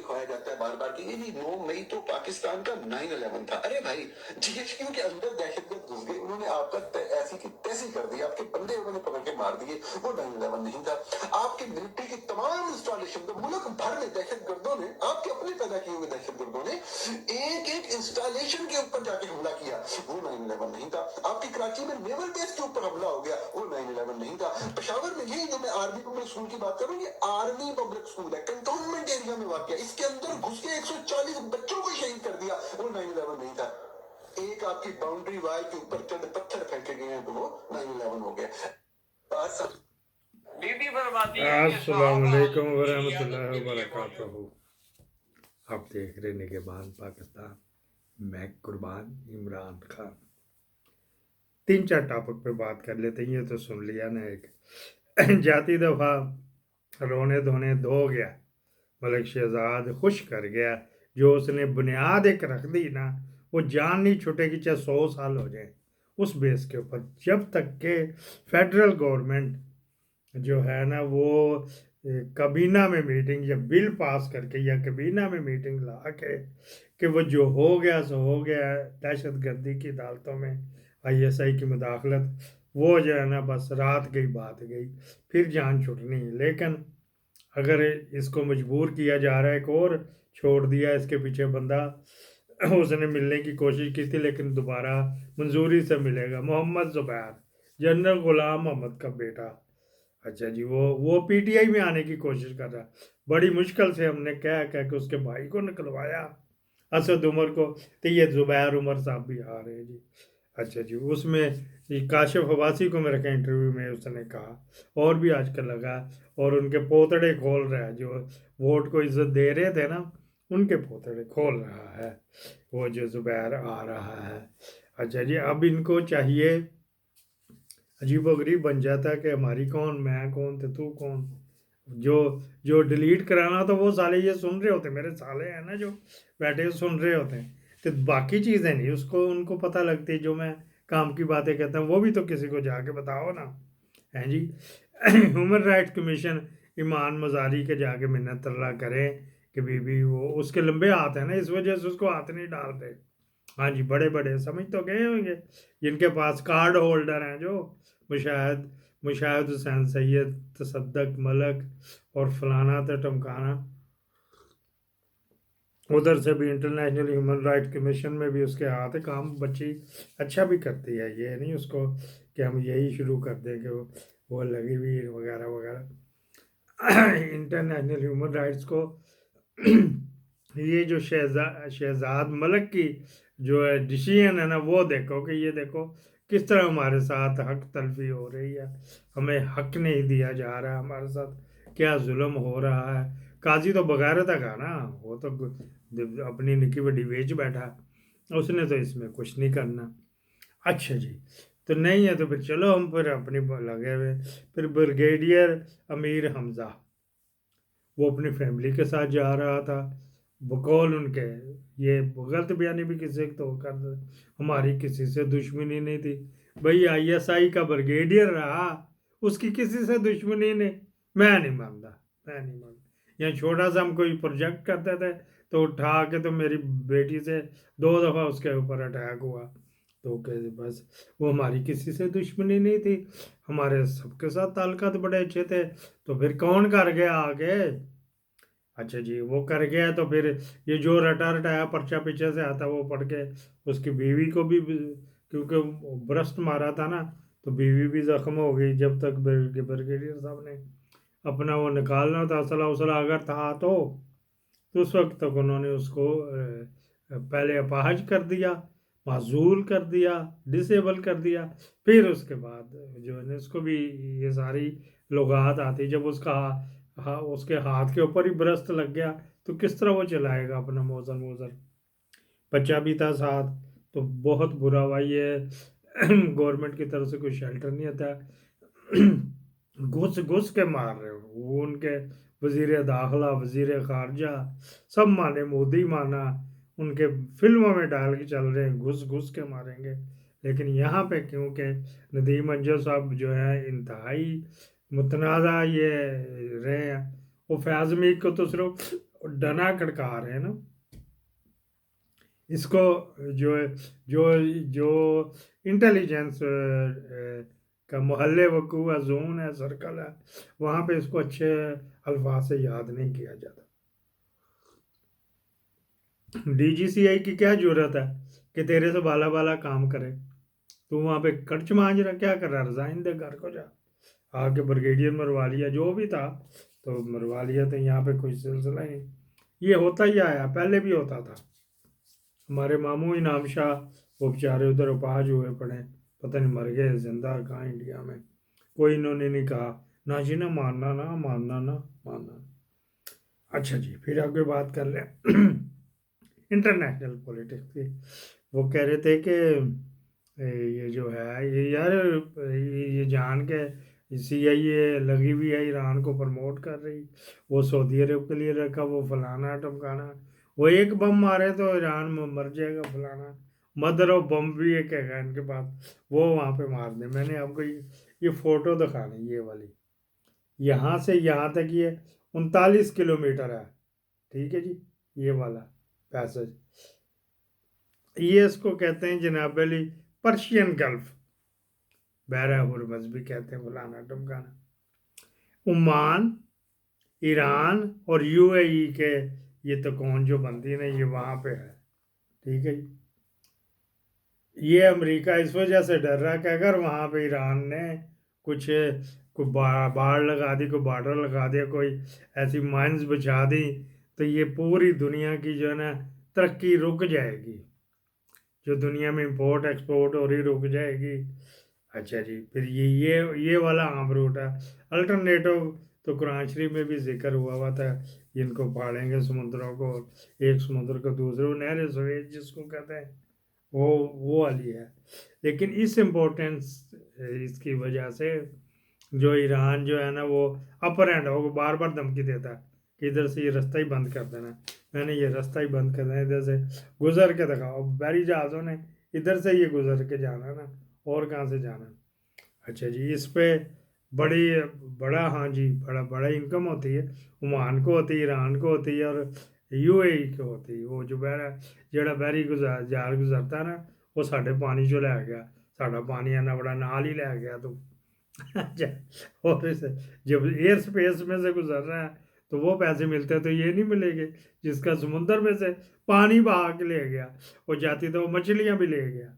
दिखाया जाता है बार बार कि ये 9 मई तो पाकिस्तान का 9/11 था। अरे भाई, जीएचक्यू के अंदर दहशतगर्द घुस गए, उन्होंने आपका ऐसी की तैसी कर दी, आपके बंदे उन्होंने पकड़ के मार दिए, वो 9/11 नहीं था। आपके मिलिट्री की तमाम इंस्टॉलेशन तो मुल्क भर में दहशतगर्दों ने, आपके अपने पैदा किए हुए दहशतगर्दों ने एक एक इंस्टॉलेशन के ऊपर जाके हमला किया, वो 9/11 नहीं था। आपकी कराची में नेवल बेस के ऊपर हमला हो गया, वो 9/11 नहीं था। पेशावर में यही जो मैं आर्मी पब्लिक स्कूल की बात करूं, ये आर्मी पब्लिक स्कूल है, कंटोनमेंट एरिया में वाक़ है, इसके अंदर घुस के 140 बच्चों को शहीद कर दिया, वो 9/11 नहीं था। एक आपकी बाउंड्री वाल के ऊपर चंद पत्थर फेंके गए हैं तो वो 9/11 हो गया। बीबी बर्बादी है। अस्सलाम वालेकुम वरहमतुल्लाहि वबरकातुहू। आप देख रहे निगहबान पाकिस्तान, मैं कुर्बान इमरान खान। 3-4 टॉपिक पे बात कर लेते हैं। ये तो सुन लिया ना, एक जाती दफ़ा रोने धोने धो गया, मलिक शहजाद खुश कर गया, जो उसने बुनियाद एक रख दी ना, वो जान नहीं छूटेगी चाहे 100 साल हो जाए उस बेस के ऊपर। जब तक के फेडरल गवर्नमेंट जो है ना वो कबीना में मीटिंग या बिल पास करके या कबीना में मीटिंग ला के कि वो जो हो गया सो हो गया, दहशत गर्दी की अदालतों में ISI की मुदाखलत, वो जो है ना बस रात गई बात गई, फिर जान छुटनी। लेकिन अगर इसको मजबूर किया जा रहा है, एक और छोड़ दिया इसके पीछे बंदा, उसने मिलने की कोशिश की थी लेकिन दोबारा मंजूरी से मिलेगा, मोहम्मद ज़ुबैर, जनरल गुलाम मोहम्मद का बेटा। अच्छा जी, वो PTI में आने की कोशिश कर रहा, बड़ी मुश्किल से हमने कह के उसके भाई को निकलवाया, असद उमर को, तो ये ज़ुबैर उमर साहब भी आ रहे हैं जी। अच्छा जी, उसमें काशिफ अब्बासी को मेरे इंटरव्यू में उसने कहा, और भी आजकल लगा, और उनके पोतड़े खोल रहा है, जो वोट को इज्जत दे रहे थे ना, उनके पोतड़े खोल रहा है वो जो ज़ुबैर आ रहा है। अच्छा जी, अब इनको चाहिए, अजीबोगरीब बन जाता है कि हमारी कौन, मैं कौन थे तू कौन, जो डिलीट कराना तो वो साले ये सुन रहे होते, मेरे साले हैं ना जो बैठे सुन रहे होते हैं, तो बाकी चीज़ें नहीं उसको उनको पता लगती, जो मैं काम की बातें कहता हूँ वो भी तो किसी को जाके बताओ ना, हैं जी। ह्यूमन राइट्स कमीशन ईमान मजारी के जाके मिन्नत तरला करें कि बीबी वो उसके लंबे हाथ हैं ना, इस वजह से उसको हाथ नहीं डालते। हाँ जी, बड़े बड़े समझ तो गए होंगे, जिनके पास कार्ड होल्डर हैं, जो मुशाहिद हुसैन, सैयद तसद्दक मलक और फलाना तो टमकाना, उधर से भी इंटरनेशनल ह्यूमन राइट कमीशन में भी उसके हाथ है, काम बच्ची अच्छा भी करती है, ये नहीं उसको कि हम यही शुरू कर दें कि वो लगी हुई वगैरह वगैरह। इंटरनेशनल ह्यूमन राइट्स को ये जो शहजाद मलक की जो है डिसीजन है ना, वो देखो कि ये देखो किस तरह हमारे साथ हक तलफी हो रही है, हमें हक नहीं दिया जा रहा, हमारे साथ क्या जुल्म हो रहा है। काजी तो बगैरत का ना, वो तो अपनी निकी बड़ी बेच बैठा, उसने तो इसमें कुछ नहीं करना। अच्छा जी, तो नहीं है तो फिर चलो हम फिर अपनी लगे हुए, फिर ब्रिगेडियर अमीर हमजा वो अपनी फैमिली के साथ जा रहा था, बकौल उनके, ये गलत बयानी भी किसी तो कर, हमारी किसी से दुश्मनी नहीं थी भाई, ISI का ब्रिगेडियर रहा, उसकी किसी से दुश्मनी नहीं, मैं नहीं मानता। यहाँ छोटा सा हम कोई प्रोजेक्ट करते थे तो उठा के तो मेरी बेटी से 2 दफ़ा उसके ऊपर अटैक हुआ, तो कैसे बस वो हमारी किसी से दुश्मनी नहीं थी, हमारे सबके साथ ताल्लुकात बड़े अच्छे थे, तो फिर कौन कर गया आगे। अच्छा जी, वो कर गया तो फिर ये जो रटा रटाया पर्चा पीछे से आता वो पढ़ के उसकी बीवी को भी, क्योंकि ब्रस्ट मारा था ना, तो बीवी भी जख्म हो गई, जब तक ब्रिगेडियर साहब ने अपना वो निकालना था असला उसला अगर था तो उस वक्त तक उन्होंने उसको पहले अपाहज कर दिया, माजूल कर दिया, डिसेबल कर दिया, फिर उसके बाद जो है उसको भी ये सारी लुगात आती, जब उसके हाथ के ऊपर ही ब्रस्त लग गया तो किस तरह वो चलाएगा अपना मोजर, बच्चा भी था साथ, तो बहुत बुरा हुआ। ये गवर्नमेंट की तरफ से कोई शेल्टर नहीं आता, घुस के मार रहे हो, वो उनके वज़ीर दाखिला, वज़ीर ख़ारजा सब माने, मोदी माना, उनके फिल्मों में डाल के चल रहे हैं, घुस के मारेंगे। लेकिन यहाँ पे क्योंकि नदीम अंजर साहब जो है इंतहाई मुतनाज़ा ये रहे हैं, वो फयाज़ मीर को तो सिर्फ ڈنا کھڑکا رہے ہیں نا، اس کو جو جو جو انٹیلیجنس کا محلے وقوع ہے، زون ہے، سرکل ہے، وہاں پہ اس کو اچھے الفاظ سے یاد نہیں کیا جاتا۔ ڈی جی سی آئی کی کیا ضرورت ہے کہ تیرے سے بالا بالا کام کرے؟ تو وہاں پہ کرچ مانج رہا، کیا کر رہا؟ رزائن دے، گھر کو جا، آ کے بریگیڈیئر مروا لیا، جو بھی تھا تو مروا لیا، تو یہاں پہ کوئی سلسلہ ہی نہیں۔ یہ ہوتا ہی آیا، پہلے بھی ہوتا تھا۔ ہمارے ماموں انعام شاہ وہ بیچارے ادھر اپاہج ہوئے پڑے، پتہ نہیں مر گئے زندہ کہاں انڈیا میں، کوئی انہوں نے نہیں کہا نہ جی، نہ ماننا، نہ ماننا، نہ ماننا۔ اچھا جی، پھر آگے بات کر لیں انٹرنیشنل پولیٹکس کی۔ وہ کہہ رہے تھے کہ یہ جو ہے یہ یار یہ جان کے سی آئی اے لگی ہوئی ہے ایران کو پروموٹ کر رہی، وہ سعودی عرب کے لیے رکھا، وہ فلانا ٹمکانا، وہ ایک بم مارے تو ایران میں مر جائے گا فلانا، مدر آف بم بھی ایک ہے ان کے پاس، وہ وہاں پہ مار دیں۔ میں نے آپ کو یہ فوٹو دکھانی، یہ والی، یہاں سے یہاں تک یہ 39 کلومیٹر ہے، ٹھیک ہے جی، یہ والا پیسج، یہ اس کو کہتے ہیں جناب علی پرشین گلف، بحیرہ ہرمز بھی کہتے ہیں، فلانا ٹمکانا۔ عمان، ایران اور یو اے ای کے یہ تکون جو بنتی ہے نا، یہ وہاں پہ ہے، ٹھیک ہے جی۔ یہ امریکہ اس وجہ سے ڈر رہا ہے کہ اگر وہاں پہ ایران نے کوئی باڑ لگا دی، کوئی بارڈر لگا دیا، کوئی ایسی مائنز بچھا دی، تو یہ پوری دنیا کی جو ہے نا ترقی رک جائے گی، جو دنیا میں امپورٹ ایکسپورٹ ہو رہی رک جائے گی۔ اچھا جی، پھر یہ والا عام روٹ ہے۔ الٹرنیٹو تو قرآن شریف میں بھی ذکر ہوا تھا، ان کو پھاڑیں گے سمندروں کو، ایک سمندر کو دوسرے، وہ نہر سویز جس کو کہتے ہیں، وہ والی ہے۔ لیکن اس امپورٹنس اس کی وجہ سے جو ایران جو ہے نا وہ اپر ہینڈ ہو، بار بار دھمکی دیتا ہے کہ ادھر سے یہ رستہ ہی بند کر دینا، میں نے یہ رستہ ہی بند کر دینا، ادھر سے گزر کے دکھاؤ، بحری جہازوں نے ادھر سے یہ گزر کے جانا نا، اور کہاں سے جانا۔ اچھا جی، اس پہ بڑا ہاں جی بڑا انکم ہوتی ہے، عمان کو ہوتی ہے، ایران کو ہوتی ہے، اور یو اے ای کو ہوتی ہے۔ وہ جو جڑا بحری جہاز گزرتا ہے نا، وہ ساڈے پانی چو لے گیا، ساڈا پانی اینا بڑا نال ہی لے گیا تو اچھا، اور جب ایئر سپیس میں سے گزر رہا ہے تو وہ پیسے ملتے ہیں، تو یہ نہیں ملے گے جس کا سمندر میں سے پانی بہا کے لے گیا، وہ جاتی تو وہ مچھلیاں بھی لے گیا۔